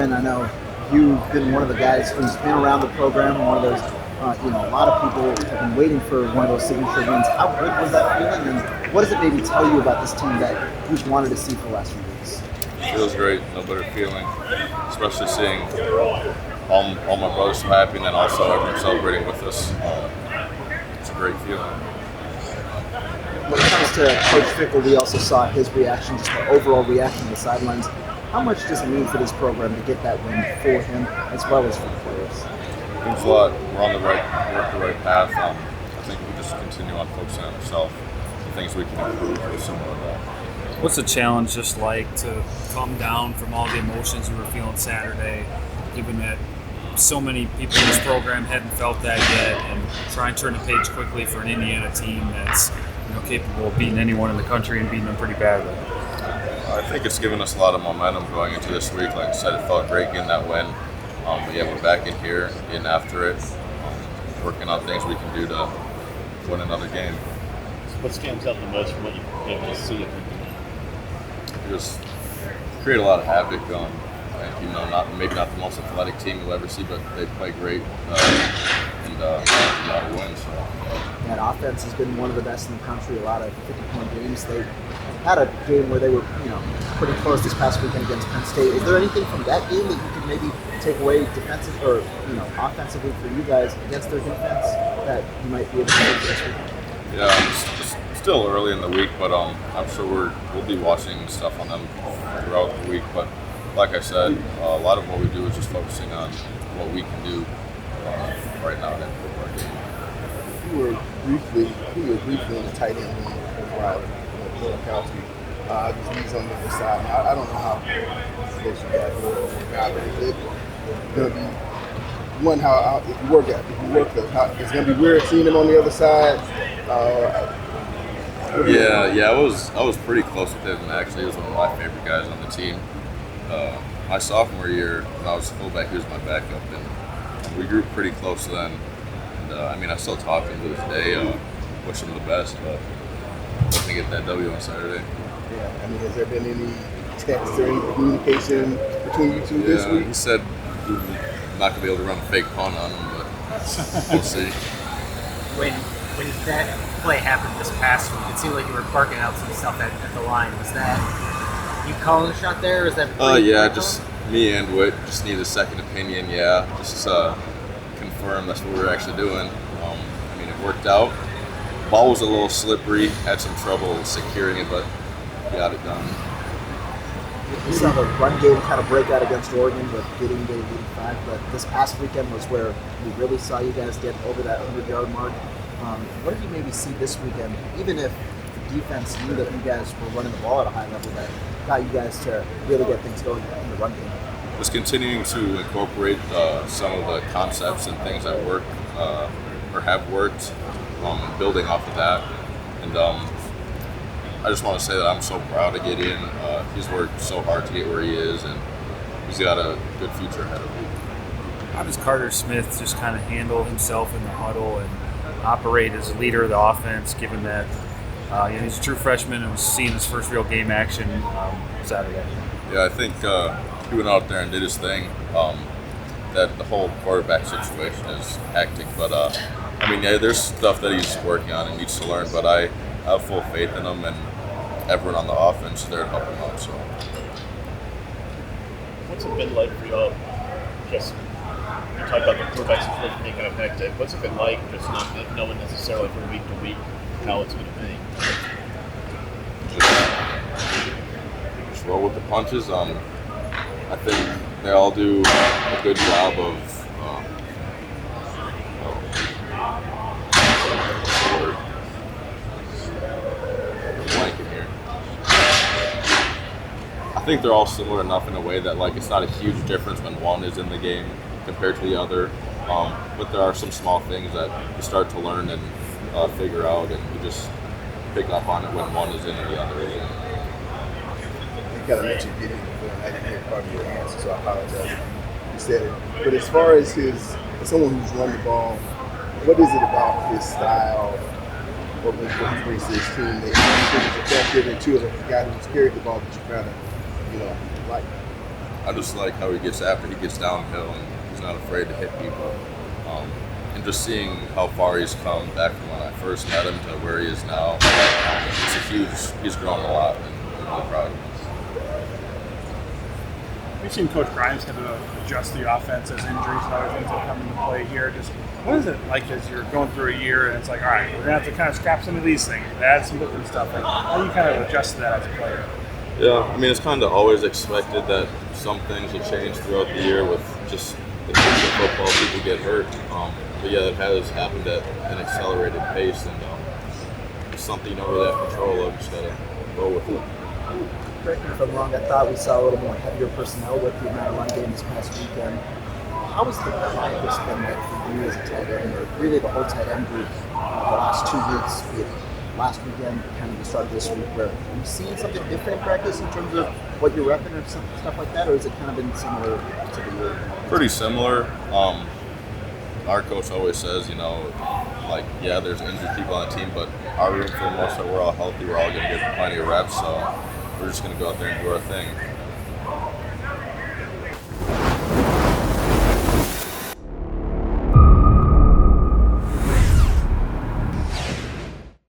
win. I know you've been one of the guys who's been around the program, one of those, a lot of people have been waiting for one of those signature wins. How good was that feeling, and what does it maybe tell you about this team that you've wanted to see for the last few weeks? It feels great, no better feeling, especially seeing all my brothers so happy and then also everyone celebrating with us. It's a great feeling. When it comes to Coach Fickle, we also saw his reaction, just the overall reaction to the sidelines. How much does it mean for this program to get that win for him as well as for the players? It means a lot. We're on the right path. I think we just continue on focusing on ourselves, the things we can improve or something like that. What's the challenge just like to come down from all the emotions we were feeling Saturday, given that so many people in this program hadn't felt that yet, and try and turn the page quickly for an Indiana team that's capable of beating anyone in the country and beating them pretty badly? I think it's given us a lot of momentum going into this week. Like I said, it felt great getting that win. But yeah, we're back in here, getting after it, working on things we can do to win another game. What stands out the most from what you've been able to see? Just create a lot of havoc. Maybe not the most athletic team you'll ever see, but they play great and know how to win. So. That offense has been one of the best in the country. A lot of 50-point games. They had a game where they were, pretty close this past weekend against Penn State. Is there anything from that game that you can maybe take away defensive or offensively for you guys against their defense that you might be able to take this weekend? Yeah, it's still early in the week, but I'm sure we'll be watching stuff on them throughout the week. But like I said, a lot of what we do is just focusing on what we can do right now in our game. You were briefly in the tight end room with Riley, Wilkowski. He's on the other side. Now, I don't know how close you guys will work out, but it's going to be one how if you work those. It's going to be weird seeing him on the other side. I was pretty close with him. Actually, he was one of my favorite guys on the team. My sophomore year, when I was fullback, he was my backup, and we grew pretty close then. And I still talk to him to this day. Wish him the best, but hoping to get that W on Saturday. Yeah, has there been any text or any communication between you two this week? He said we're not going to be able to run a fake punt on him, but we'll see. When that play happened this past week, it seemed like you were barking out some stuff at the line. Was that you calling a shot there? Or is that? Just me and Whit just need a second opinion. Yeah, just confirm that's what we were actually doing. It worked out. Ball was a little slippery. Had some trouble securing it, but got it done. We saw the run game kind of break out against Oregon, but getting to 85. But this past weekend was where we really saw you guys get over that 100-yard mark. What did you maybe see this weekend, even if the defense knew that you guys were running the ball at a high level, that got you guys to really get things going in the run game? Just continuing to incorporate some of the concepts and things that work or have worked, building off of that. And I just want to say that I'm so proud of Gideon. He's worked so hard to get where he is, and he's got a good future ahead of him. How does Carter Smith just kind of handle himself in the huddle and operate as a leader of the offense, given that he's a true freshman and was seeing his first real game action Saturday? Yeah, I think he went out there and did his thing. That the whole quarterback situation is hectic, but there's stuff that he's working on and needs to learn, but I have full faith in him, and everyone on the offense is there to help him out. So, what's it been like for y'all? Just you talk about the quarterback situation being kind of hectic. What's it been like just not knowing necessarily from week to week how it's going to be? Just roll with the punches. I think they all do a good job of blanking here. I think they're all similar enough in a way that it's not a huge difference when one is in the game compared to the other. But there are some small things that you start to learn and figure out, and you just pick up on it when one is in and the other is in. You kind of mentioned Gideon before, and I didn't hear part of your answer, so I apologize if you said it. But as far as as someone who's run the ball, what is it about his style, what he brings to his team that you think is effective, and two, as a guy who's carried the ball that you kind of, like? I just like how he gets after. He gets downhill and he's not afraid to hit people. And just seeing how far he's come back from when I first met him to where he is now, he's grown a lot, and I'm really proud of him. We've seen Coach Grimes have to adjust the offense as injuries and other things have come into play here. Just what is it like as you're going through a year and it's like, all right, we're gonna have to kind of scrap some of these things, add some different stuff. Like, how do you kind of adjust to that as a player? Yeah, I mean, it's kind of always expected that some things will change throughout the year with just the nature of football. People get hurt. But yeah, it has happened at an accelerated pace, and it's something you don't really have control of. You just gotta go with it. Correct me if I'm wrong, I thought we saw a little more heavier personnel with the amount of run game this past weekend. How has the practice been like for you as a tight end, or really the whole tight end group, the last 2 weeks, be it last weekend, kind of the start of this week, where are you seeing something different in practice in terms of what you're repping or stuff like that, or has it kind of been similar to the year? Pretty similar. Our coach always says, like, yeah, there's injured people on the team, but our room, for the most part, we're all healthy. We're all going to get plenty of reps, so we're just going to go out there and do our thing.